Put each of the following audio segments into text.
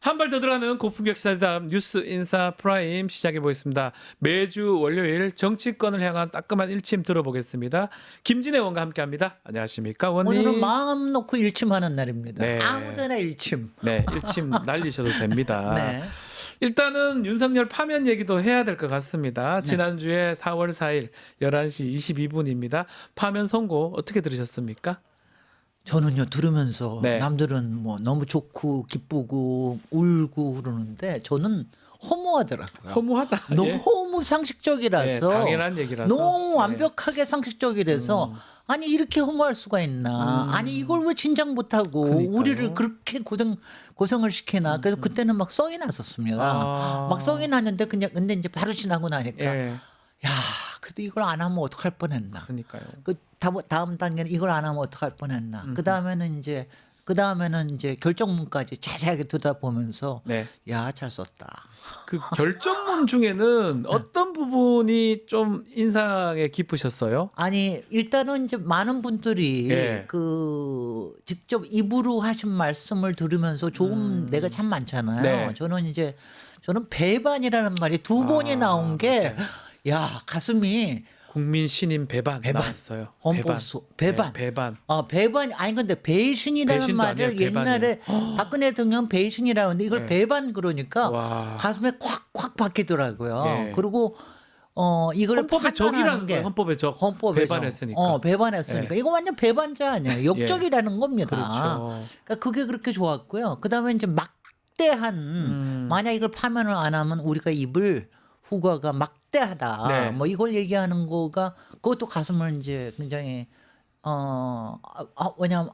한 발 더 들어가는 고품격 시사담 뉴스 인사 프라임 시작해 보겠습니다. 매주 월요일 정치권을 향한 따끔한 일침 들어보겠습니다. 김진애 의원과 함께합니다. 안녕하십니까, 의원님? 오늘은 마음 놓고 일침하는 날입니다. 네. 아무데나 일침. 네, 일침 날리셔도 됩니다. 네. 일단은 윤석열 파면 얘기도 해야 될 것 같습니다. 네. 지난주에 4월 4일 11시 22분입니다. 파면 선고 어떻게 들으셨습니까? 저는요 들으면서 네. 남들은 뭐 너무 좋고 기쁘고 울고 그러는데 저는 허무하더라고요. 허무하다. 예. 너무 상식적이라서 예, 당연한 얘기라서. 너무 예. 완벽하게 상식적이라서 아니 이렇게 허무할 수가 있나? 아니 이걸 왜 진작 못하고 그러니까요. 우리를 그렇게 고생을 시키나? 그래서 그때는 막 성이 났었습니다. 아. 막 성이 났는데 그냥 근데 이제 바로 지나고 나니까 예, 야 그래도 이걸 안 하면 어떡할 뻔했나? 그러니까요. 그 다음 단계는 이걸 안 하면 어떡할 뻔했나? 그 다음에는 이제 결정문까지 자세하게 들여다보면서 네. 야 잘 썼다. 그 결정문 중에는 어떤 부분이 좀 인상에 깊으셨어요? 아니 일단은 이제 많은 분들이 예. 그 직접 입으로 하신 말씀을 들으면서 좋은 내가 참 많잖아요. 네. 저는 배반이라는 말이 두 번이 나온 게 야 가슴이 국민 신임 배반 나왔어요. 배반. 네, 배반. 배반 아니 근데 배신이라는 배신도 말을 아니에요, 배반이에요. 옛날에 박근혜 대통령 배신이라고 하는데 이걸 네. 배반 그러니까 와. 가슴에 콱콱 박히더라고요. 예. 그리고 이걸 헌법의 적이라는 판단하는 게 거예요. 헌법의 적. 헌법에서 배반했으니까. 배반했으니까 이거 완전 배반자 아니에요. 역적이라는 겁니다. 그렇죠. 그러니까 그게 그렇게 좋았고요. 그다음에 이제 막대한 만약 이걸 파면을 안 하면 우리가 입을 후과가 막대하다. 네. 뭐 이걸 얘기하는 거가 그것도 가슴을 이제 굉장히 왜냐하면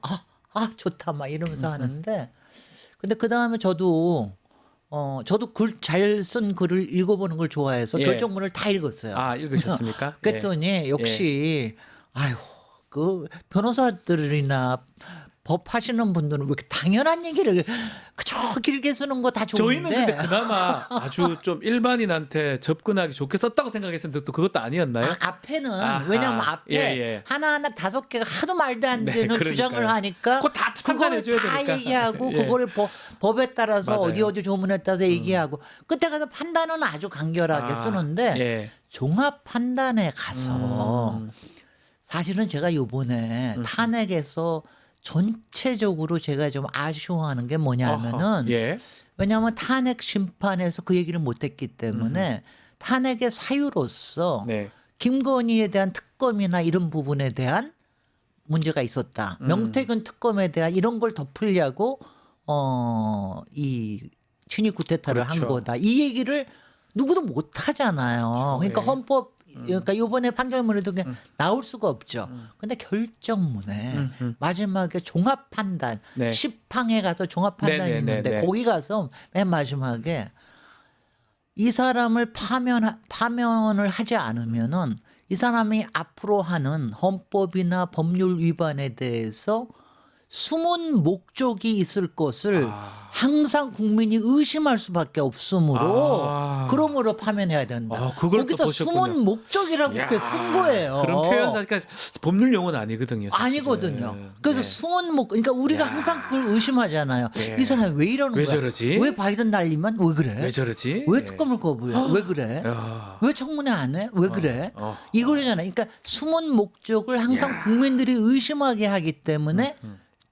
좋다 막 이러면서 하는데 근데 그 다음에 저도 글 잘 쓴 글을 읽어보는 걸 좋아해서 예. 결정문을 다 읽었어요. 아, 읽으셨습니까? 그랬더니 역시 아유 그 변호사들이나 법 하시는 분들은 왜 이렇게 당연한 얘기를 그저 길게 쓰는 거 다 좋은데 저희는 근데 그나마 아주 좀 일반인한테 접근하기 좋게 썼다고 생각했었는데 또 그것도 아니었나요? 앞에는 아하. 왜냐면 앞에 예. 하나하나 5개가 하도 말도 안 네, 되는 그러니까요. 주장을 하니까 그거 다 그걸 판단해줘야 다 되니까. 얘기하고 예. 그걸 법에 따라서 맞아요. 어디 조문에 따라서 얘기하고 끝에 가서 판단은 아주 간결하게 쓰는데 예. 종합 판단에 가서 사실은 제가 요번에 탄핵에서 전체적으로 제가 좀 아쉬워하는 게 뭐냐면은 어허. 예. 왜냐하면 탄핵 심판에서 그 얘기를 못했기 때문에 탄핵의 사유로서 네. 김건희에 대한 특검이나 이런 부분에 대한 문제가 있었다. 명태균 특검에 대한 이런 걸 덮으려고 이 친위 쿠데타를 한 그렇죠. 거다. 이 얘기를 누구도 못 하잖아요. 그러니까 예. 헌법 그러니까 이번에 판결문에도 그냥 나올 수가 없죠. 근데 결정문에 마지막에 종합 판단 네. 10항에 가서 종합 판단이 네네네네. 있는데 거기 가서 맨 마지막에 이 사람을 파면을 하지 않으면은 이 사람이 앞으로 하는 헌법이나 법률 위반에 대해서 숨은 목적이 있을 것을 항상 국민이 의심할 수밖에 없으므로 그러므로 파면해야 된다. 그걸 또 거기다 보셨군요. 숨은 목적이라고 그렇게 쓴 거예요. 그런 표현 자체가 법률 용어는 아니거든요. 사실은. 아니거든요. 그래서 네. 숨은 그러니까 우리가 항상 그걸 의심하잖아요. 네. 이 사람이 왜 이러는 왜 거야? 저러지? 왜 바이든 날리면 왜 그래? 왜 저러지? 왜 예. 특검을 거부해? 왜 그래? 야. 왜 청문회 안 해? 왜 그래? 어. 이거잖아요. 그러니까 숨은 목적을 항상 국민들이 의심하게 하기 때문에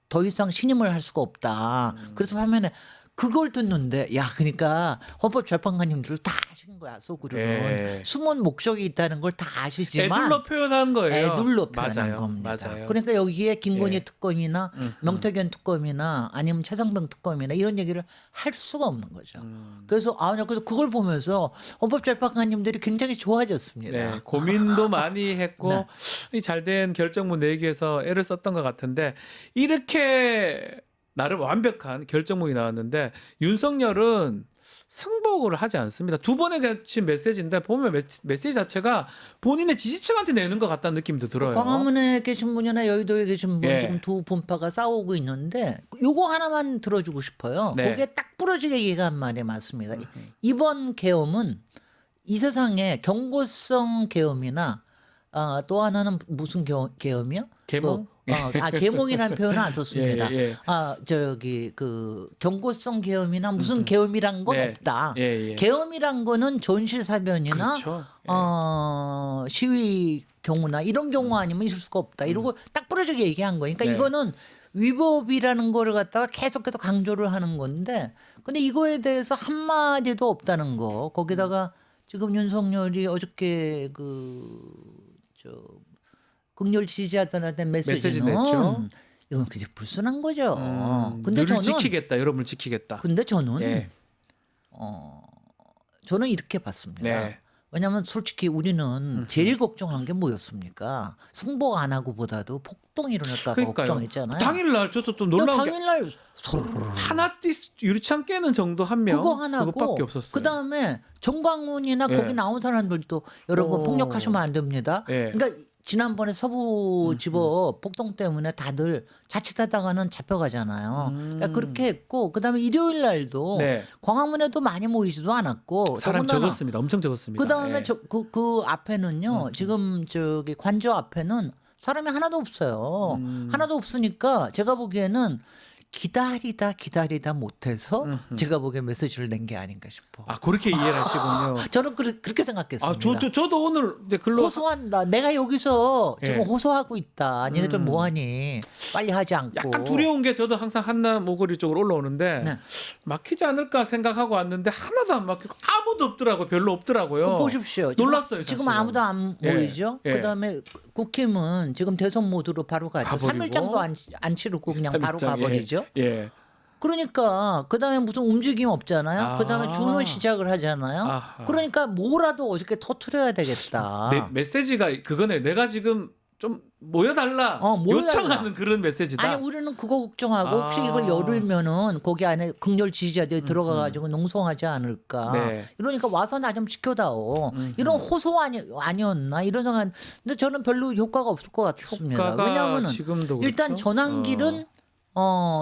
더 이상 신임을 할 수가 없다. 그래서 화면에 그걸 듣는데 그러니까 헌법재판관님들 다 아신 거야 속으로는 예. 숨은 목적이 있다는 걸 다 아시지만 애둘러 표현한 거예요. 애둘러 표현한 맞아요. 겁니다. 맞아요. 그러니까 여기에 김건희 예. 특검이나 명태균 특검이나 아니면 최상병 특검이나 이런 얘기를 할 수가 없는 거죠. 그래서 그래서 그걸 보면서 헌법재판관님들이 굉장히 좋아졌습니다. 네, 고민도 많이 했고 네. 잘된 결정문 내기 위해서 애를 썼던 것 같은데 이렇게 나름 완벽한 결정문이 나왔는데 윤석열은 승복을 하지 않습니다. 두 번에 걸친 메시지인데 보면 메시지 자체가 본인의 지지층한테 내는 것 같다는 느낌도 들어요. 광화문에 계신 분이나 여의도에 계신 분 예. 지금 두 분파가 싸우고 있는데 요거 하나만 들어주고 싶어요. 네. 거기에 딱 부러지게 얘기한 말이 맞습니다. 이번 계엄은 이 세상에 경고성 계엄이나 또 하나는 무슨 계엄이요? 계몽? 계몽이라는 표현은 안 썼습니다. 예, 예. 저기 그 경고성 계엄이나 무슨 계엄이란 건 예. 없다. 예, 예. 계엄이란 거는 존실사변이나 그렇죠. 시위 경우나 이런 경우 아니면 있을 수가 없다. 이러고 딱 부러지게 얘기한 거니까 네. 이거는 위법이라는 거를 갖다가 계속해서 강조를 하는 건데, 근데 이거에 대해서 한 마디도 없다는 거. 거기다가 지금 윤석열이 어저께 극렬 지지자들한테 메시지 메시지는 냈죠. 이건 굉장히 불순한 거죠. 근데 늘 저는 지키겠다. 여러분을 지키겠다. 근데 저는 예. 저는 이렇게 봤습니다. 네. 왜냐하면 솔직히 우리는 제일 걱정한 게 뭐였습니까? 승복 안 하고보다도 폭동이 일어날까 봐 그러니까요. 걱정했잖아요. 당일날 저도 또 근데 놀라운 게 당일날 서로 하나 유리창 깨는 정도 한 명. 그거 하나고 그것밖에 없었어요. 그다음에 정광훈이나 예. 거기 나온 사람들도 여러분 오. 폭력하시면 안 됩니다. 예. 그러니까 지난번에 서부지법 폭동 때문에 다들 자칫하다가는 잡혀가잖아요. 그러니까 그렇게 했고 그다음에 일요일 날도 네. 광화문에도 많이 모이지도 않았고 사람 더군다나 적었습니다. 엄청 적었습니다. 그다음에 예. 그 앞에는요. 지금 저기 관저 앞에는 사람이 하나도 없어요. 하나도 없으니까 제가 보기에는 기다리다 못해서 제가 보기엔 메시지를 낸 게 아닌가 싶어. 아 그렇게 이해를 하시군요. 저는 그렇게 생각했습니다. 저도 오늘 이제 글로 호소한다. 내가 여기서 지금 예. 호소하고 있다. 니네들 뭐하니? 빨리 하지 않고. 약간 두려운 게 저도 항상 한남 오거리 쪽으로 올라오는데 네. 막히지 않을까 생각하고 왔는데 하나도 안 막히고 아무도 없더라고요. 별로 없더라고요. 그거 보십시오. 지금, 놀랐어요. 지금 사실은. 아무도 안 예. 모이죠. 예. 그다음에 국힘은 지금 대선 모드로 바로 가죠. 가버리고. 3일장도 안 치르고 그냥 바로 3일장, 가버리죠. 예. 그러니까 그다음에 무슨 움직임 없잖아요. 아. 그다음에 주는 시작을 하잖아요. 아하. 그러니까 뭐라도 어저께 터트려야 되겠다. 메시지가 그거네. 내가 지금 좀 모여달라, 모여달라. 요청하는 그런 메시지다. 아니 우리는 그거 걱정하고 혹시 이걸 열으면은 거기 안에 극렬 지지자들이 들어가가지고 농성하지 않을까. 네. 이러니까 와서 나 좀 지켜다오. 이런 호소 아니었나 이런 생각. 근데 저는 별로 효과가 없을 것 같습니다. 효과가 왜냐하면은 지금도 일단 그렇죠? 전환길은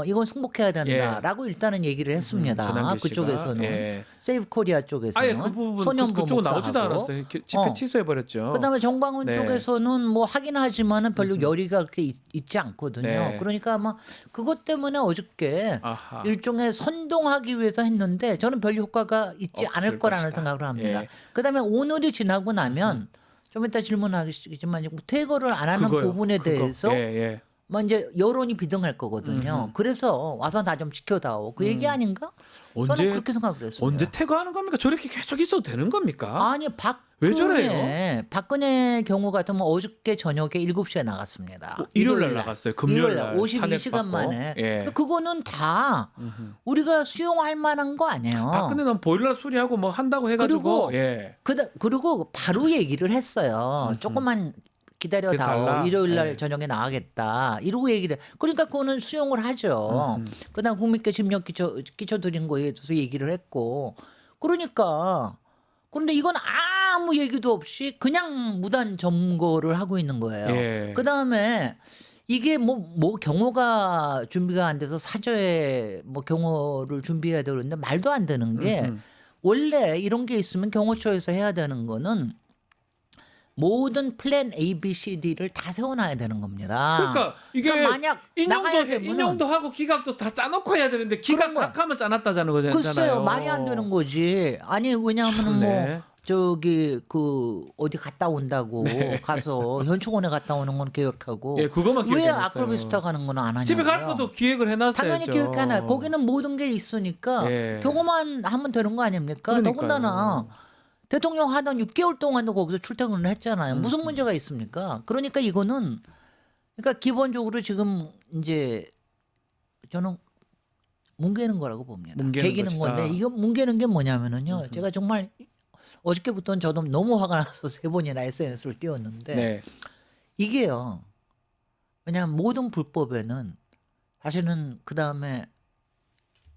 이건 승복해야 된다라고 일단은 얘기를 했습니다. 전환길 씨가. 그쪽에서는 예. 세이브 코리아 쪽에서는 아예 그 부분 소년부 그쪽은 나오지도 목사하고. 않았어요. 집회 취소해 버렸죠. 그다음에 정광훈 네. 쪽에서는 뭐 하긴 하지만은 별로 열의가 그렇게 있지 않거든요. 네. 그러니까 아마 그것 때문에 어저께 아하. 일종의 선동하기 위해서 했는데 저는 별 효과가 있지 없을 않을 거라는 것이다. 생각을 합니다. 예. 그다음에 오늘이 지나고 나면 좀 이따 질문하겠지만 퇴거를 안 하는 그거요. 부분에 그거. 대해서 예. 뭐 이제 여론이 비등할 거거든요. 그래서 와서 나 좀 지켜다오. 그 얘기 아닌가? 저는 언제 그렇게 생각을 했습니다. 언제 퇴거하는 겁니까? 저렇게 계속 있어도 되는 겁니까? 아니 왜 저래요? 박근혜 경우 같으면 어저께 저녁에 7시에 나갔습니다. 일요일 날 나갔어요. 금요일 날 52시간 탄핵 만에. 받고. 예. 그거는 다 우리가 수용할 만한 거 아니에요. 박근혜는 보일러 수리하고 뭐 한다고 해가지고 그리고 예. 그리고 바로 얘기를 했어요. 조금만 기다려다오. 기다려달라. 일요일 날 예. 저녁에 나가겠다. 이러고 얘기를 해. 그러니까 그거는 수용을 하죠. 그다음 국민께 심력 끼쳐드린 거에 대해서 얘기를 했고. 그러니까 그런데 이건 아무 얘기도 없이 그냥 무단 점거를 하고 있는 거예요. 예. 그다음에 이게 뭐 경호가 준비가 안 돼서 사저에 뭐 경호를 준비해야 되는데 말도 안 되는 게 원래 이런 게 있으면 경호처에서 해야 되는 거는 모든 플랜 A, B, C, D를 다 세워놔야 되는 겁니다. 그러니까 이게 만약 나가야 되면은 인용도 하고 기각도 다 짜놓고 해야 되는데 기각 그런 거야. 각하면 짜놨다자는 거잖아요. 글쎄요, 말이 안 되는 거지. 아니 왜냐하면 뭐 네. 저기 그 어디 갔다 온다고 가서 현충원에 갔다 오는 건 계획하고 예, 그거만 왜 기획해놨어요. 아크로비스타 가는 건 안 하냐고요. 집에 갈 것도 기획을 해놨어야죠. 당연히 기획하나. 거기는 모든 게 있으니까 예. 경호만 하면 되는 거 아닙니까? 그러니까요. 더군다나 대통령 하던 6개월 동안도 거기서 출퇴근을 했잖아요. 무슨 문제가 있습니까? 그러니까 이거는 그러니까 기본적으로 지금 이제 저는 뭉개는 거라고 봅니다. 뭉개는 개기는 것이다. 건데 이거 뭉개는 게 뭐냐면은요. 제가 정말 어저께부터는 저도 너무 화가 나서 3번이나 SNS를 띄웠는데 네. 이게요. 왜냐하면 모든 불법에는 사실은 그 다음에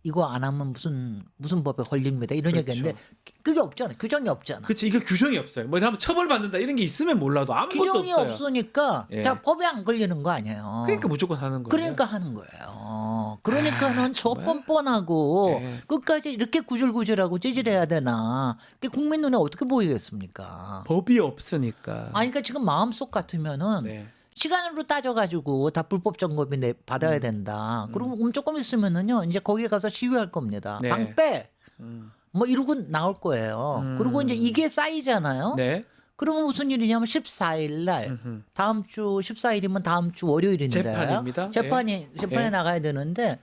이거 안 하면 무슨 법에 걸립니다. 이런 그렇죠. 얘기인데 그게 없잖아요. 규정이 없잖아. 그렇지. 이거 규정이 없어요. 뭐 하면 처벌받는다 이런 게 있으면 몰라도 아무것도 규정이 없어요. 없으니까 예. 자 법에 안 걸리는 거 아니에요. 그러니까 무조건 하는 거예요. 그러니까 하는 거예요. 그러니까는 저 정말? 뻔뻔하고 예. 끝까지 이렇게 구질구질하고 찌질해야 되나? 그게 국민 눈에 어떻게 보이겠습니까? 법이 없으니까. 아니 그러니까 지금 마음속 같으면은 네. 시간으로 따져가지고 다 불법 점검이 받아야 된다. 그리고 조금 있으면은요, 이제 거기에 가서 시위할 겁니다. 네. 방패 음. 뭐 이러고 나올 거예요. 그리고 이제 이게 쌓이잖아요. 네. 그러면 무슨 일이냐면 14일 날 음흠. 다음 주 14일이면 다음 주 월요일인데 재판입니다. 재판에 예. 나가야 되는데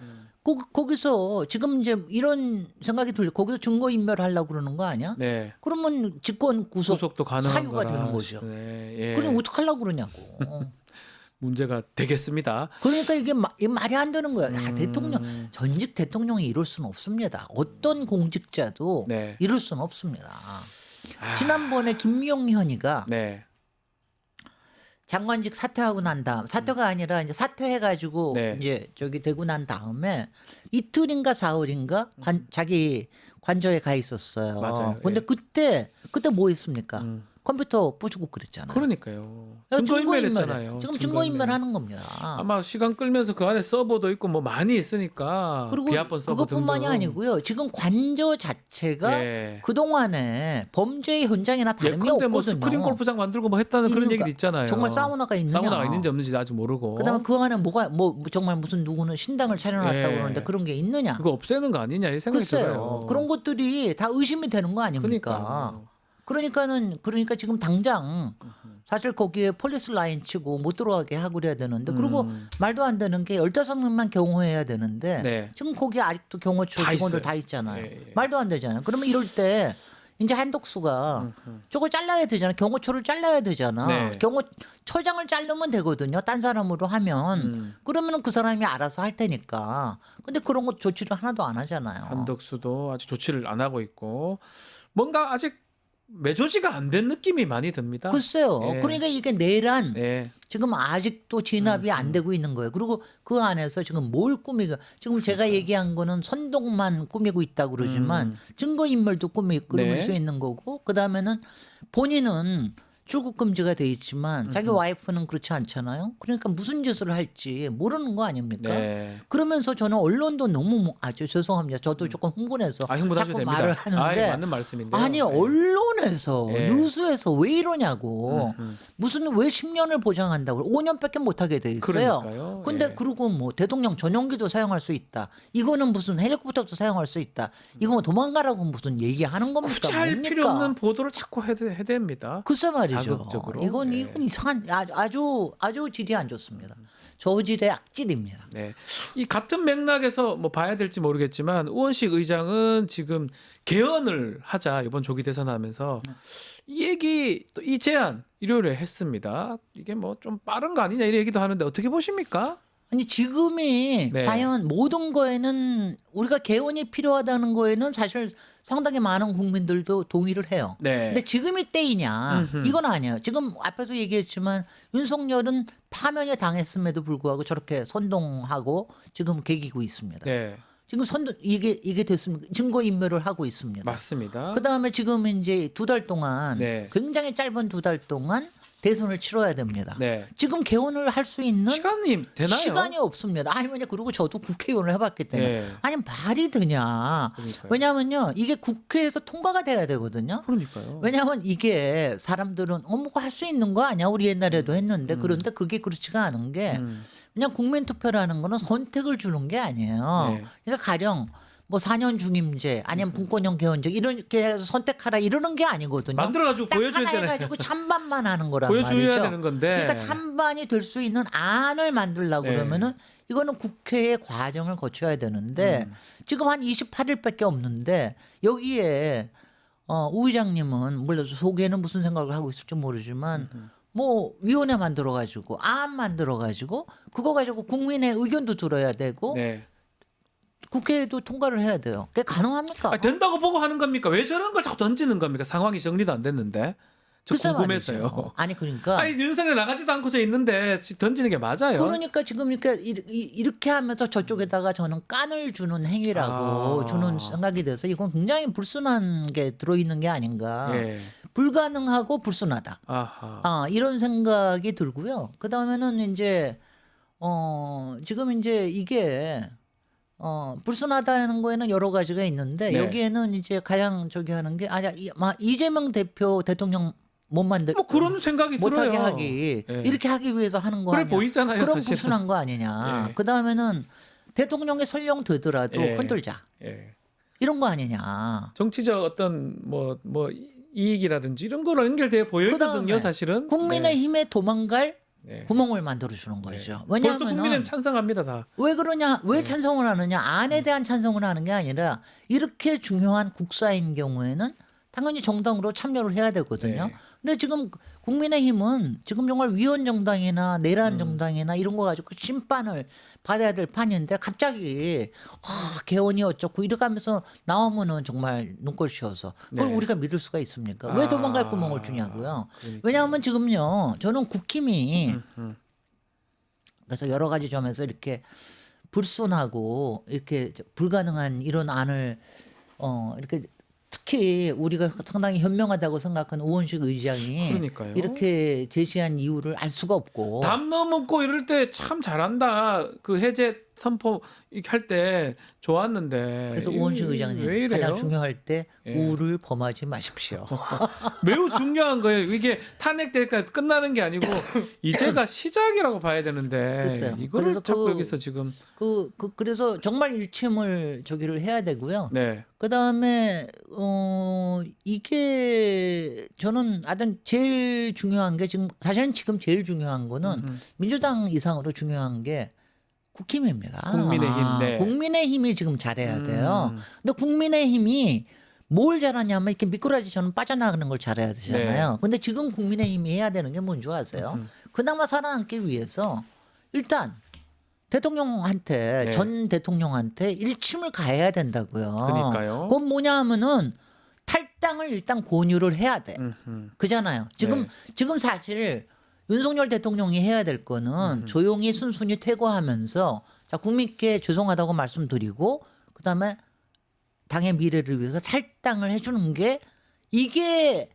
거기서 지금 이제 이런 생각이 들려. 거기서 증거 인멸하려고 그러는 거 아니야? 네. 그러면 직권 구속도 가능한 사유가 거라. 되는 거죠. 네. 예. 그럼 어떡하려고 그러냐고. 문제가 되겠습니다. 그러니까 이게 말이 안 되는 거야. 야, 대통령 전직 대통령이 이럴 수는 없습니다. 어떤 공직자도 네. 이럴 수는 없습니다. 지난번에 김용현이가 네. 장관직 사퇴하고 난 다음 사퇴가 아니라 이제 사퇴해가지고 네. 이제 저기 되고 난 다음에 이틀인가 사흘인가 자기 관저에 가 있었어요. 맞아요. 근데 예. 그때 뭐 했습니까? 컴퓨터 부수고 그랬잖아요. 그러니까요. 야, 증거인멸했잖아요. 지금 증거인멸하는 겁니다. 아마 시간 끌면서 그 안에 서버도 있고 뭐 많이 있으니까 그리고 비합본 서버 그것뿐만이 등등. 아니고요. 지금 관저 자체가 예. 그 동안에 범죄의 현장이나 다름이 예컨대 뭐 없거든요. 스크린 골프장 만들고 뭐 했다는 그런 그러니까 얘기도 있잖아요. 정말 사우나가 있느냐? 사우나가 있는지 없는지 아직 모르고. 그다음에 그 안에 뭐가 뭐 정말 무슨 누구는 신당을 차려놨다고 예. 그러는데 그런 게 있느냐? 그거 없애는 거 아니냐 이 생각이 글쎄요. 들어요. 그런 것들이 다 의심이 되는 거 아닙니까? 그러니까 지금 당장 사실 거기에 폴리스 라인 치고 못 들어가게 하고 그래야 되는데 그리고 말도 안 되는 게 15명만 경호해야 되는데 네. 지금 거기 아직도 경호처 다 직원들 있어요. 다 있잖아요. 예, 예. 말도 안 되잖아요. 그러면 이럴 때 이제 한덕수가 저걸 잘라야 되잖아. 경호처를 잘라야 되잖아. 네. 경호처장을 자르면 되거든요. 딴 사람으로 하면. 그러면은 그 사람이 알아서 할 테니까. 근데 그런 것 조치를 하나도 안 하잖아요. 한덕수도 아직 조치를 안 하고 있고 뭔가 아직 매조지가 안 된 느낌이 많이 듭니다. 글쎄요. 예. 그러니까 이게 내란 예. 지금 아직도 진압이 안 되고 있는 거예요. 그리고 그 안에서 지금 뭘 꾸미고 지금 제가 얘기한 거는 선동만 꾸미고 있다고 그러지만 증거인멸도 꾸밀 네. 수 있는 거고 그다음에는 본인은 출국 금지가 돼 있지만 자기 와이프는 그렇지 않잖아요. 그러니까 무슨 짓을 할지 모르는 거 아닙니까? 네. 그러면서 저는 언론도 너무 아주 죄송합니다. 저도 조금 흥분해서 흥분하셔도 자꾸 됩니다. 말을 하는데 맞는 말씀인데요. 아니 예. 언론에서 예. 뉴스에서 왜 이러냐고 무슨 왜 10년을 보장한다고 5년밖에 못 하게 돼 있어요. 그러니까요. 근데 예. 그리고 뭐 대통령 전용기도 사용할 수 있다. 이거는 무슨 헬리콥터도 사용할 수 있다. 이거 뭐 도망가라고 무슨 얘기하는 겁니까? 굳이 할 뭡니까? 필요 없는 보도를 자꾸 해댑니다. 글쎄 말이죠. 자극적으로. 이건 예. 이상한 아주 질이 안 좋습니다. 저질의 악질입니다. 네. 이 같은 맥락에서 뭐 봐야 될지 모르겠지만 우원식 의장은 지금 개헌을 하자 이번 조기 대선 하면서 이 얘기 또 이 제안 일요일에 했습니다. 이게 뭐 좀 빠른 거 아니냐 이런 얘기도 하는데 어떻게 보십니까? 아니 지금이 네. 과연 모든 거에는 우리가 개헌이 필요하다는 거에는 사실 상당히 많은 국민들도 동의를 해요. 네. 근데 지금이 때이냐? 이건 아니에요. 지금 앞에서 얘기했지만 윤석열은 파면에 당했음에도 불구하고 저렇게 선동하고 지금 개기고 있습니다. 네. 지금 이게 됐습니까? 증거 인멸을 하고 있습니다. 맞습니다. 그다음에 지금 이제 2달 동안 네. 굉장히 짧은 2달 동안 대선을 치러야 됩니다. 네. 지금 개헌을 할 수 있는 시간이 되나요? 시간이 없습니다. 아니면 그리고 저도 국회의원을 해봤기 때문에 네. 아니 말이 되냐? 그러니까요. 왜냐하면요 이게 국회에서 통과가 돼야 되거든요. 그러니까요. 왜냐하면 이게 사람들은 뭐가 할 수 있는 거 아니야? 우리 옛날에도 했는데 그런데 그게 그렇지가 않은 게 그냥 국민투표라는 거는 선택을 주는 게 아니에요. 네. 그러니까 가령 뭐 4년 중임제 아니면 분권형 개헌제 이렇게 해서 선택하라 이러는 게 아니거든요. 만들어가지고 딱 보여줘야 하나 되잖아요. 해가지고 찬반만 하는 거란 보여줘야 말이죠. 되는 건데. 그러니까 찬반이 될 수 있는 안을 만들려고 네. 그러면은 이거는 국회의 과정을 거쳐야 되는데 지금 한 28일밖에 없는데 여기에 우 의장님은 물론 속에는 무슨 생각을 하고 있을지 모르지만 뭐 위원회 만들어 가지고 안 만들어 가지고 그거 가지고 국민의 의견도 들어야 되고 네. 국회에도 통과를 해야 돼요. 그게 가능합니까? 아니, 된다고 보고 하는 겁니까? 왜 저런 걸 자꾸 던지는 겁니까? 상황이 정리도 안 됐는데. 저 글쎄 궁금해서요. 말이죠. 아니 그러니까 아니 윤석열 나가지도 않고서 있는데 던지는 게 맞아요. 그러니까 지금 이렇게 하면서 저쪽에다가 저는 깐을 주는 행위라고 아. 주는 생각이 돼서 이건 굉장히 불순한 게 들어있는 게 아닌가. 예. 불가능하고 불순하다. 아하. 이런 생각이 들고요. 그 다음에는 이제 지금 이제 이게 불순하다는 거에는 여러 가지가 있는데 네. 여기에는 이제 가장 저기 하는 게 이재명 대표 대통령 못 만들 뭐 그런 생각이 못하게 들어요. 하기 예. 이렇게 하기 위해서 하는 거 그래 아니야? 보이잖아요, 그럼 사실은. 불순한 거 아니냐? 예. 그 다음에는 대통령이 설령 되더라도 예. 흔들자 예. 이런 거 아니냐? 정치적 어떤 뭐 이익이라든지 이런 거로 연결돼 보이거든요, 그다음에 사실은. 국민의힘에 도망갈 네. 구멍을 만들어 주는 거죠. 벌써 국민의힘 왜냐하면 찬성합니다 다. 왜 그러냐? 왜 찬성을 하느냐? 안에 대한 찬성을 하는 게 아니라 이렇게 중요한 국사인 경우에는 당연히 정당으로 참여를 해야 되거든요. 네. 근데 지금 국민의힘은 지금 정말 위원 정당이나 내란 정당이나 이런 거 가지고 심판을 받아야 될 판인데 갑자기 개헌이 어쩌고 이렇게 하면서 나오면은 정말 눈꼴 씌워서 그걸 네. 우리가 믿을 수가 있습니까? 왜 도망갈 구멍을 주냐고요. 왜냐하면 지금요. 저는 국힘이 그래서 여러 가지 점에서 이렇게 불순하고 이렇게 불가능한 이런 안을 이렇게 특히 우리가 상당히 현명하다고 생각하는 우원식 의장이 그러니까요. 이렇게 제시한 이유를 알 수가 없고 담 넘고 이럴 때 참 잘한다. 그 해제 선포 이렇게 할 때 좋았는데. 그래서 우원식 왜 의장님 이래요? 가장 중요할 때 예. 우를 범하지 마십시오. 매우 중요한 거예요. 이게 탄핵 때까지 끝나는 게 아니고 이제가 시작이라고 봐야 되는데 글쎄요. 이거를 그래서 자꾸 여기서 지금 그래서 정말 일침을 저기를 해야 되고요. 네. 그 다음에 이게 저는 하여튼 제일 중요한 게 지금 사실은 지금 제일 중요한 거는 민주당 이상으로 중요한 게 국힘입니다. 국민의힘, 네. 국민의힘이 지금 잘해야 돼요. 근데 국민의힘이 뭘 잘하냐면 이렇게 미꾸라지 저는 빠져나가는 걸 잘해야 되잖아요. 네. 근데 지금 국민의힘이 해야 되는 게 뭔지 아세요? 그나마 살아남기 위해서 일단 대통령한테 네. 전 대통령한테 일침을 가해야 된다고요. 그러니까요. 그건 뭐냐 하면은 탈당을 일단 권유를 해야 돼. 그잖아요. 지금 네. 지금 사실 윤석열 대통령이 해야 될 거는 조용히 순순히 퇴거하면서 자 국민께 죄송하다고 말씀드리고 그다음에 당의 미래를 위해서 탈당을 해주는 게 이게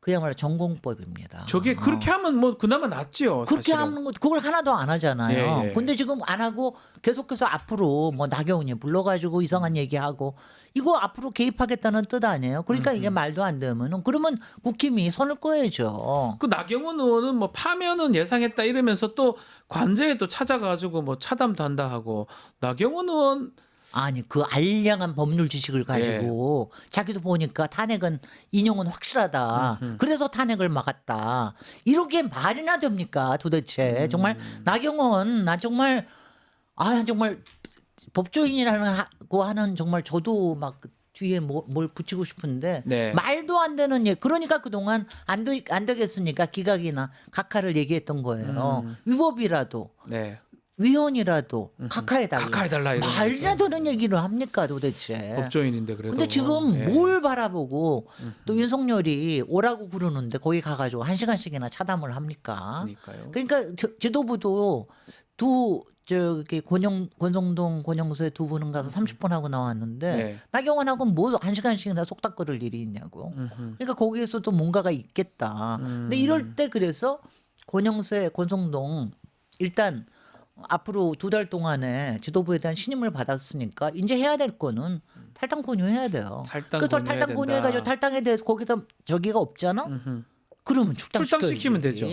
그야말로 전공법입니다. 저게 그렇게 하면 뭐 그나마 낫지요. 그렇게 사실은. 하는 거 그걸 하나도 안 하잖아요. 예, 예. 근데 지금 안 하고 계속해서 앞으로 뭐 나경원이 불러가지고 이상한 얘기하고 이거 앞으로 개입하겠다는 뜻 아니에요. 그러니까 이게 말도 안 되면은 그러면 국힘이 손을 꺼야죠. 그 나경원 의원은 뭐 파면은 예상했다 이러면서 또 관저에 또 찾아가지고 뭐 차담도 한다 하고 나경원 의원 아니 그 알량한 법률 지식을 가지고 자기도 보니까 탄핵은 인용은 확실하다. 그래서 탄핵을 막았다. 이렇게 말이나 됩니까 도대체. 정말 나경원 나 정말 정말 법조인이라고 하는 정말 저도 막 뒤에 뭘 붙이고 싶은데 네. 말도 안 되는 얘기. 그러니까 그동안 안 되겠으니까 기각이나 각하를 얘기했던 거예요. 위법이라도 네. 위헌이라도 각하해달라. 각하해달라 이런 말이나 되는 얘기를 합니까 도대체. 법조인인데 그래도. 근데 지금 예. 뭘 바라보고 또 윤석열이 오라고 부르는데 거기 가가지고 1시간씩이나 차담을 합니까? 그러니까요. 그러니까 지도부도 권성동 권영세 두 분은 가서 30분 하고 나왔는데 네. 나경원하고 뭐 1시간씩이나 속닥거릴 일이 있냐고. 그러니까 거기에서도 뭔가가 있겠다. 근데 이럴 때 그래서 권영세 권성동 일단 앞으로 2달 동안에 지도부에 대한 신임을 받았으니까 이제 해야 될 거는 탈당 권유해야 돼요. 그래서 권유해야 탈당 권유해가지고 된다. 탈당에 대해서 거기서 저기가 없잖아. 그러면 출당시키면 되죠.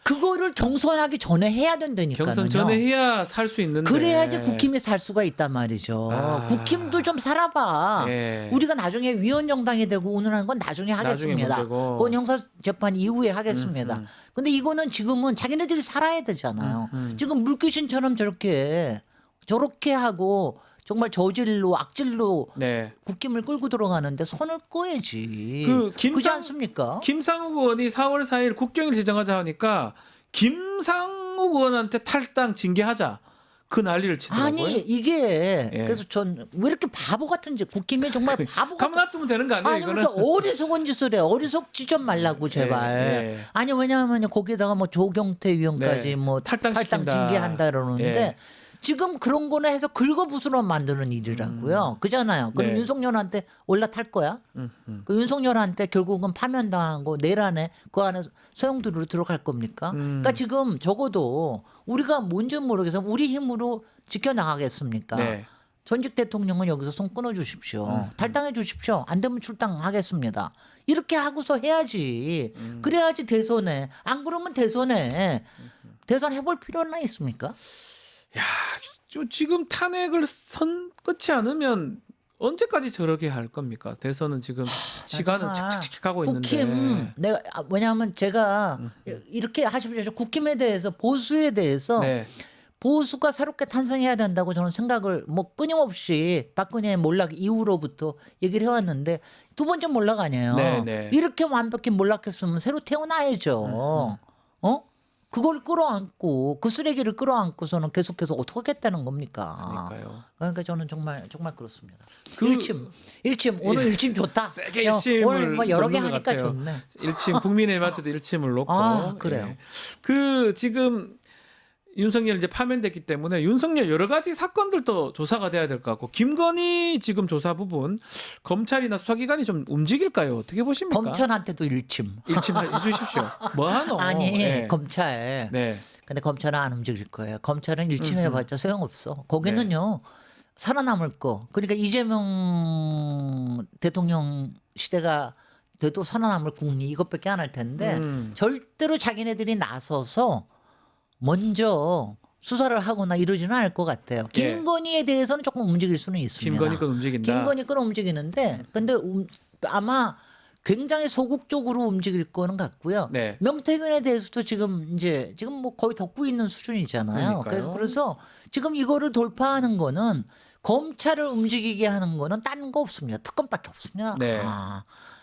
그거를 경선하기 전에 해야 된다니까요. 경선 전에 해야 살 수 있는데. 그래야지 국힘이 살 수가 있단 말이죠. 아. 국힘도 좀 살아봐. 예. 우리가 나중에 위원 정당이 되고 운운하는 건 나중에 하겠습니다. 문제고. 그건 형사 재판 이후에 하겠습니다. 근데 이거는 지금은 자기네들이 살아야 되잖아요. 지금 물귀신처럼 저렇게 하고 정말 저질로 악질로 네. 국힘을 끌고 들어가는데 손을 꺼야지. 그 그지 않습니까? 김상욱 의원이 4월 4일 국경일 지정하자 하니까 김상욱 의원한테 탈당 징계하자. 그 난리를 치더라고요. 아니 이게 예. 그래서 전 왜 이렇게 바보 같은지 국힘이 정말 바보 같은 가만 놔두면 되는 거 아니에요, 아니 이거는? 그러니까 어리석은 짓을 해. 어리석지 좀 말라고 제발. 예. 아니 왜냐하면 거기다가 뭐 조경태 위원까지 네. 뭐 탈당 탈당시킨다. 징계한다 그러는데 예. 지금 그런 거는 해서 긁어부스러 만드는 일이라고요. 그잖아요. 그럼 네. 윤석열한테 올라탈 거야? 그 윤석열한테 결국은 파면당하고 내란에 그 안에 소용돌이로 들어갈 겁니까? 그러니까 지금 적어도 우리가 뭔지 모르겠어. 우리 힘으로 지켜나가겠습니까? 네. 전직 대통령은 여기서 손 끊어 주십시오. 탈당해 주십시오. 안 되면 출당하겠습니다. 이렇게 하고서 해야지. 그래야지 대선에. 안 그러면 대선 해볼 필요는 있습니까? 지금 탄핵을 끝이 않으면 언제까지 저렇게 할 겁니까? 대선은 지금 시간은 정말 칙칙칙 가고 국힘 있는데. 내가 왜냐하면 제가 이렇게 하십시오. 국힘에 대해서 보수에 대해서 네. 보수가 새롭게 탄생해야 된다고 저는 생각을 뭐 끊임없이 박근혜 몰락 이후로부터 얘기를 해왔는데 두 번째 몰락 아니에요. 네, 네. 이렇게 완벽히 몰락했으면 새로 태어나야죠. 그걸 끌어안고 그 쓰레기를 끌어안고서는 계속해서 어떻게 하겠다는 겁니까? 그러니까요. 그러니까 저는 정말 그렇습니다. 그- 일침 오늘 일침 좋다. 세게 야, 일침을 오늘 뭐 여러 개 놓는 것 하니까 같아요. 좋네. 일침 국민의힘한테도 일침을 놓고. 아, 그래요. 예. 그 지금 윤석열 이제 파면됐기 때문에 윤석열 여러 가지 사건들도 조사가 돼야 될 것 같고 김건희 지금 조사 부분 검찰이나 수사기관이 좀 움직일까요? 어떻게 보십니까? 검찰한테도 일침. 일침 해주십시오. 뭐 하노? 아니 예. 검찰. 네. 근데 검찰은 안 움직일 거예요. 검찰은 일침해봤자 소용없어. 거기는요 네. 살아남을 거. 그러니까 이재명 대통령 시대가 돼도 살아남을 국리 이것밖에 안 할 텐데 절대로 자기네들이 나서서 먼저 수사를 하거나 이러지는 않을 것 같아요. 예. 김건희에 대해서는 조금 움직일 수는 있습니다. 김건희 건 움직인다. 김건희 건 움직이는데 근데 아마 굉장히 소극적으로 움직일 거는 같고요. 네. 명태균에 대해서도 지금 뭐 거의 덮고 있는 수준이잖아요. 그러니까요. 그래서 지금 이거를 돌파하는 거는 검찰을 움직이게 하는 거는 딴 거 없습니다. 특검밖에 없습니다. 네.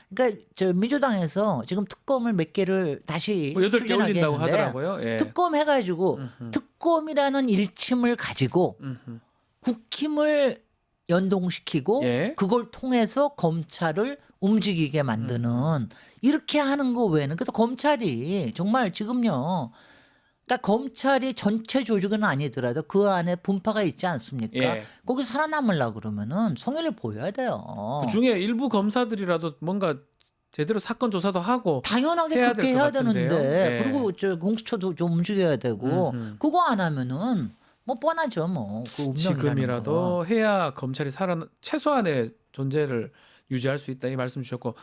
그러니까 저 민주당에서 지금 특검을 몇 개를 다시 뭐 8개 추진하게 올린다고 했는데 하더라고요. 예. 특검 해가지고 특검이라는 일침을 가지고 음흠. 국힘을 연동시키고 예. 그걸 통해서 검찰을 움직이게 만드는 이렇게 하는 거 외에는 그래서 검찰이 정말 지금요. 그러니까 검찰이 전체 조직은 아니더라도 그 안에 분파가 있지 않습니까? 예. 거기 살아남으려고 그러면은 성의를 보여야 돼요. 그 중에 일부 검사들이라도 뭔가 제대로 사건 조사도 하고 당연하게 해야 그렇게 될것 해야 같은데요. 되는데 예. 그리고 저 공수처도 좀 움직여야 되고 그거 안 하면은 뭐 뻔하죠 뭐 그 운명이라는 지금이라도 거. 해야 검찰이 최소한의 존재를 유지할 수 있다 이 말씀 주셨고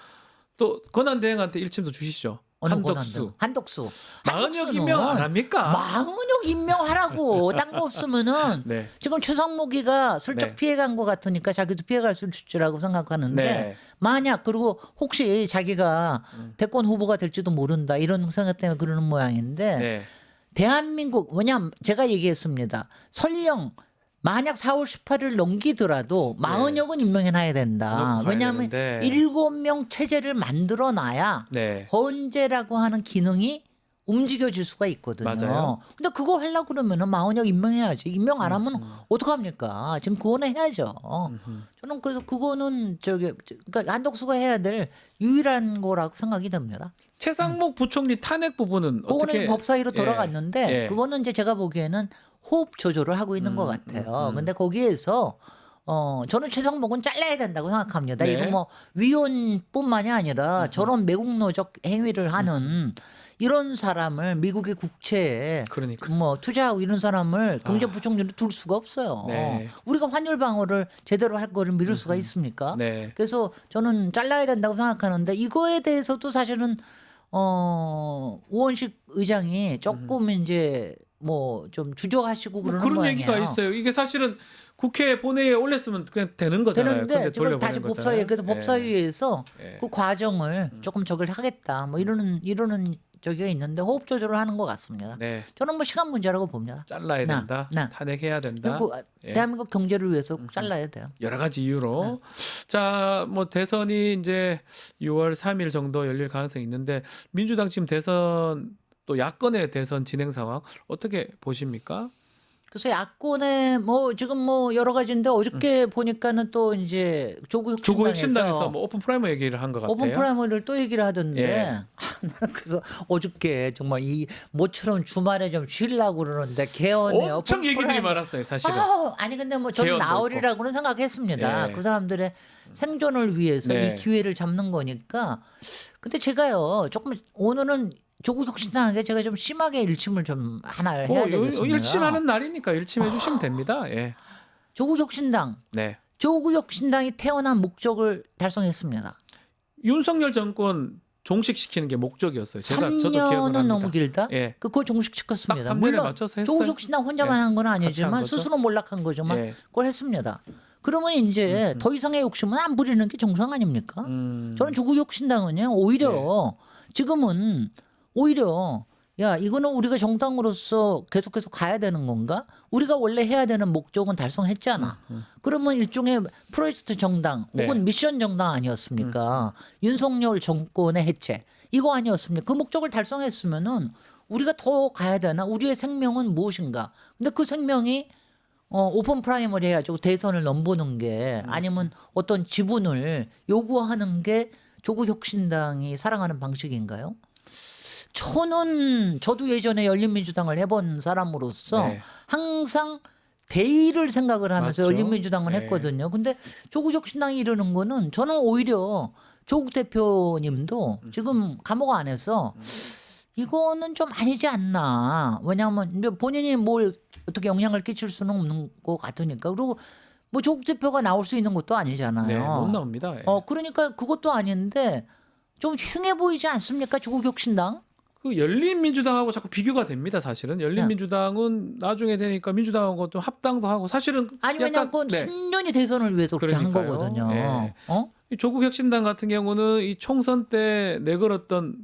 또 권한대행한테 일침도 주시죠. 어느 한덕수. 한덕수. 마흔역 한덕수는 임명 안 합니까? 마흔역 임명하라고. 딴 거 없으면은 네. 지금 최상목이가 슬쩍 네. 피해간 것 같으니까 자기도 피해갈 수 있을라고 생각하는데 네. 만약 그리고 혹시 자기가 대권 후보가 될지도 모른다 이런 생각 때문에 그러는 모양인데 네. 대한민국 왜냐면 제가 얘기했습니다. 설령 만약 4월 18일 넘기더라도 마흔역은 임명해놔야 된다. 네. 가야 왜냐하면 되는데. 7명 체제를 만들어놔야 네. 헌재라고 하는 기능이 움직여질 수가 있거든요. 맞아요. 근데 그거 하려고 그러면은 마흔역 임명해야지. 임명 안 하면 어떡합니까? 지금 그거는 해야죠. 저는 그래서 그거는 그러니까 한덕수가 해야 될 유일한 거라고 생각이 듭니다. 최상목 부총리 탄핵 부분은 그거는 어떻게 법사위로 예. 돌아갔는데 예. 그거는 이제 제가 보기에는 호흡 조절을 하고 있는 것 같아요. 근데 거기에서 저는 최상목은 잘라야 된다고 생각합니다. 네. 이거 뭐 위원뿐만이 아니라 저런 매국노적 행위를 하는 이런 사람을 미국의 국채에 그러니까. 뭐 투자하고 이런 사람을 경제부총리로 둘 수가 없어요. 네. 우리가 환율 방어를 제대로 할 거를 미룰 수가 있습니까? 네. 그래서 저는 잘라야 된다고 생각하는데 이거에 대해서도 사실은 우원식 의장이 조금 이제 뭐 좀 주저하시고 뭐 그러는 그런 모양이에요. 얘기가 있어요. 이게 사실은 국회 본회의에 올렸으면 그냥 되는 거잖아요. 되는데 근데 지금 다시 돌려보낸 법사위에 거잖아요. 그래서 법사위에서 예. 그 과정을 조금 저걸 하겠다 뭐 이러는 저기가 있는데 호흡 조절을 하는 것 같습니다. 네. 저는 뭐 시간 문제라고 봅니다. 잘라야 나, 된다. 나. 탄핵해야 된다. 그리고 예. 대한민국 경제를 위해서 잘라야 돼요. 여러 가지 이유로. 네. 자, 뭐 대선이 이제 6월 3일 정도 열릴 가능성이 있는데 민주당 지금 대선 또 야권의 대선 진행 상황 어떻게 보십니까? 그래서 야권에 뭐 지금 뭐 여러 가지인데 어저께 보니까는 또 이제 조국 혁신당에서 뭐 오픈 프라이머 얘기를 한 것 같아요. 오픈 프라이머리를 또 얘기를 하던데 예. 나는 그래서 어저께 정말 이 모처럼 주말에 좀 쉬려고 그러는데 개헌에 엄청 오픈 얘기들이 프라이머 많았어요, 사실은. 아니 근데 뭐 저는 개헌도 나오리라고는 생각했습니다. 예. 그 사람들의 생존을 위해서 네. 이 기회를 잡는 거니까. 근데 제가요 조금 오늘은 조국 혁신당에게 제가 좀 심하게 일침을 좀 하나 해야 되겠습니다. 일침하는 날이니까 일침해 주시면 됩니다. 예. 조국혁신당, 네. 조국혁신당이 태어난 목적을 달성했습니다. 윤석열 정권 종식시키는 게 목적이었어요. 저도 기억을 3년은 합니다. 너무 길다. 예. 그걸 딱 종식시켰습니다. 3년에 물론 맞춰서 했어요. 조국혁신당 혼자만 예. 한 건 같이 한 아니지만 거죠. 스스로 몰락한 거지만 예. 그걸 했습니다. 그러면 이제 더 이상의 욕심은 안 부리는 게 정상 아닙니까? 저는 조국혁신당은요 오히려 지금은 오히려 야 이거는 우리가 정당으로서 계속해서 가야 되는 건가? 우리가 원래 해야 되는 목적은 달성했잖아. 그러면 일종의 프로젝트 정당 혹은 네. 미션 정당 아니었습니까? 윤석열 정권의 해체 이거 아니었습니까? 그 목적을 달성했으면은 우리가 더 가야 되나? 우리의 생명은 무엇인가? 근데 그 생명이 오픈 프라이머리 해가지고 대선을 넘보는 게 아니면 어떤 지분을 요구하는 게 조국혁신당이 살아가는 방식인가요? 저도 예전에 열린민주당을 해본 사람으로서 네. 항상 대의를 생각을 하면서 맞죠. 열린민주당을 네. 했거든요. 근데 조국혁신당이 이러는 거는 저는 오히려 조국 대표님도 지금 감옥 안에서 이거는 좀 아니지 않나. 왜냐하면 이제 본인이 뭘 어떻게 영향을 끼칠 수는 없는 것 같으니까. 그리고 뭐 조국 대표가 나올 수 있는 것도 아니잖아요. 네, 못 나옵니다. 예. 그러니까 그것도 아닌데 좀 흉해 보이지 않습니까? 조국혁신당? 그 열린민주당하고 자꾸 비교가 됩니다. 사실은 열린민주당은 나중에 되니까 민주당하고 또 합당도 하고 사실은 아니 왜냐면 그건 네. 순전히 대선을 위해서 그렇게 한 그러니까요. 거거든요. 예. 어? 이 조국혁신당 같은 경우는 이 총선 때 내걸었던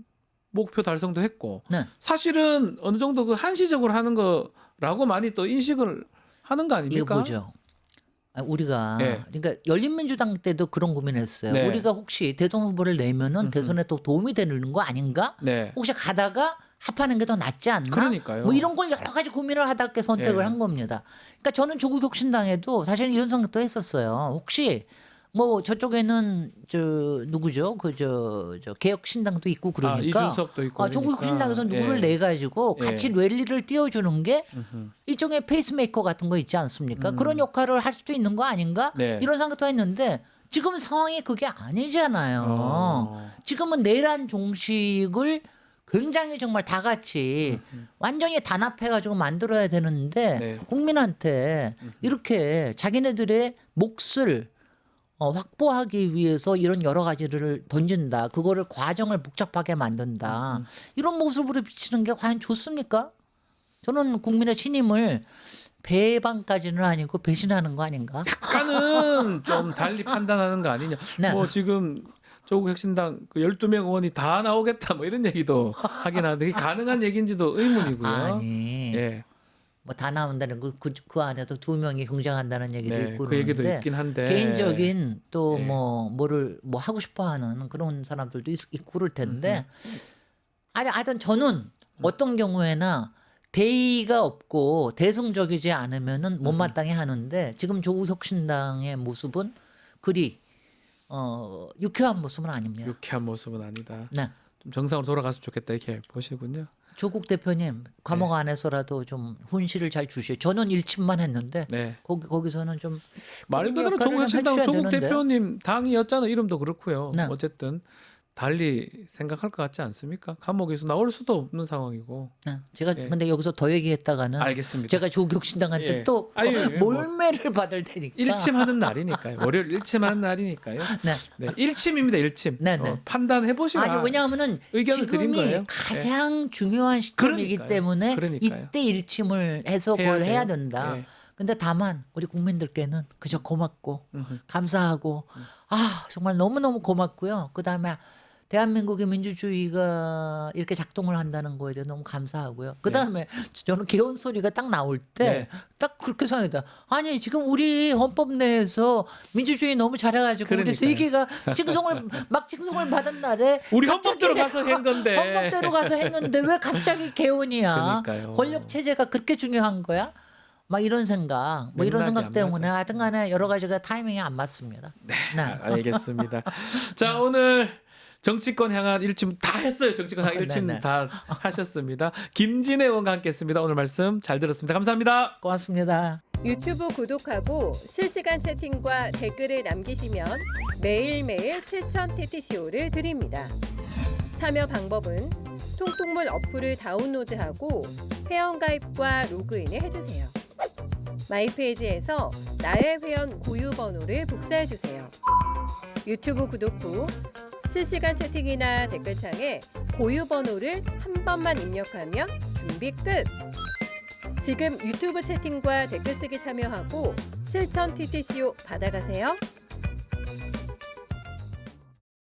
목표 달성도 했고 네. 사실은 어느 정도 그 한시적으로 하는 거라고 많이 또 인식을 하는 거 아닙니까? 이거 보죠. 우리가 네. 그러니까 열린민주당 때도 그런 고민했어요. 네. 우리가 혹시 대선 후보를 내면은 대선에 또 도움이 되는 거 아닌가? 네. 혹시 가다가 합하는 게 더 낫지 않나? 그러니까요. 뭐 이런 걸 여러 가지 고민을 하다 게 선택을 예. 한 겁니다. 그러니까 저는 조국혁신당에도 사실 이런 생각도 했었어요. 혹시 뭐 저쪽에는 저 누구죠? 저 개혁신당도 있고 그러니까 이준석도 있고 조국혁신당에서 그러니까. 누구를 예. 내 가지고 같이 랠리를 띄워주는 게 일종의 페이스메이커 같은 거 있지 않습니까? 그런 역할을 할 수도 있는 거 아닌가? 네. 이런 생각도 했는데 지금 상황이 그게 아니잖아요. 어. 지금은 내란 종식을 굉장히 정말 다 같이 완전히 단합해가지고 만들어야 되는데 네. 국민한테 이렇게 자기네들의 몫을 확보하기 위해서 이런 여러 가지를 던진다. 그거를 과정을 복잡하게 만든다. 이런 모습으로 비치는 게 과연 좋습니까? 저는 국민의 신임을 배반까지는 아니고 배신하는 거 아닌가? 약간은 좀 달리 판단하는 거 아니냐. 네. 뭐 지금 조국혁신당 그 12명 의원이 다 나오겠다 뭐 이런 얘기도 하긴 하는데 그게 가능한 얘기인지도 의문이고요. 아니, 예. 뭐 다 나온다는 그 안에도 2명이 경쟁한다는 얘기도 네. 있고 그 얘기도 그러는데 있긴 한데 개인적인 또 예. 뭐를 뭐 하고 싶어하는 그런 사람들도 있고 그럴 텐데 하여튼 저는 어떤 경우에나 대의가 없고 대승적이지 않으면은 못마땅해 하는데 지금 조국혁신당의 모습은 그리 유쾌한 모습은 아닙니다. 유쾌한 모습은 아니다. 네. 좀 정상으로 돌아갔으면 좋겠다 이렇게 보시군요. 조국 대표님 감옥 안에서라도 좀 훈시를 잘 주시오. 저는 1침만 했는데 네. 거기서는 좀 말 그대로 역할을 좀 조국혁신당 해주셔야 조국 되는데. 대표님 당이었잖아 이름도 그렇고요. 네. 어쨌든 달리 생각할 것 같지 않습니까? 감옥에서 나올 수도 없는 상황이고. 네. 제가 예. 근데 여기서 더 얘기했다가는 알겠습니다. 제가 조국혁신당한테 예. 또 아니, 뭐 몰매를 받을 테니까. 일침하는 날이니까요. 월요일 일침하는 날이니까요. 네. 네, 일침입니다. 일침. 네, 네. 판단해 보시라. 아니 왜냐하면은 의견을 드린 지금이 거예요. 가장 중요한 시점이기 그러니까요. 때문에 그러니까요. 이때 일침을 해서 해야 그걸 해야 돼요. 된다. 예. 근데 다만 우리 국민들께는 그저 고맙고 감사하고 정말 너무너무 고맙고요. 그다음에 대한민국의 민주주의가 이렇게 작동을 한다는 거에 대해 너무 감사하고요. 그다음에 저는 개헌 소리가 딱 나올 때 딱 네. 그렇게 생각했다. 아니 지금 우리 헌법 내에서 민주주의 너무 잘해가지고 우리 그러니까요. 세계가 칭송을 받은 날에 우리 갑자기 헌법대로 가서 한 건데. 헌법대로 가서 했는데 왜 갑자기 개헌이야? 그러니까요. 권력 체제가 그렇게 중요한 거야? 막 이런 생각, 뭐 이런 맥락이 생각 안 때문에 맞아요. 하여튼간에 여러 가지가 타이밍이 안 맞습니다. 네. 알겠습니다. 자 오늘 정치권 향한 일침 다 했어요. 정치권 향한 일침 네, 네. 다 하셨습니다. 김진애 의원과 함께했습니다. 오늘 말씀 잘 들었습니다. 감사합니다. 고맙습니다. 유튜브 구독하고 실시간 채팅과 댓글을 남기시면 매일매일 실천 TTCO를 드립니다. 참여 방법은 통통물 어플을 다운로드하고 회원가입과 로그인을 해주세요. 마이페이지에서 나의 회원 고유 번호를 복사해 주세요. 유튜브 구독 후 실시간 채팅이나 댓글창에 고유 번호를 한 번만 입력하면 준비 끝! 지금 유튜브 채팅과 댓글 쓰기 참여하고 실천 TTCO 받아가세요.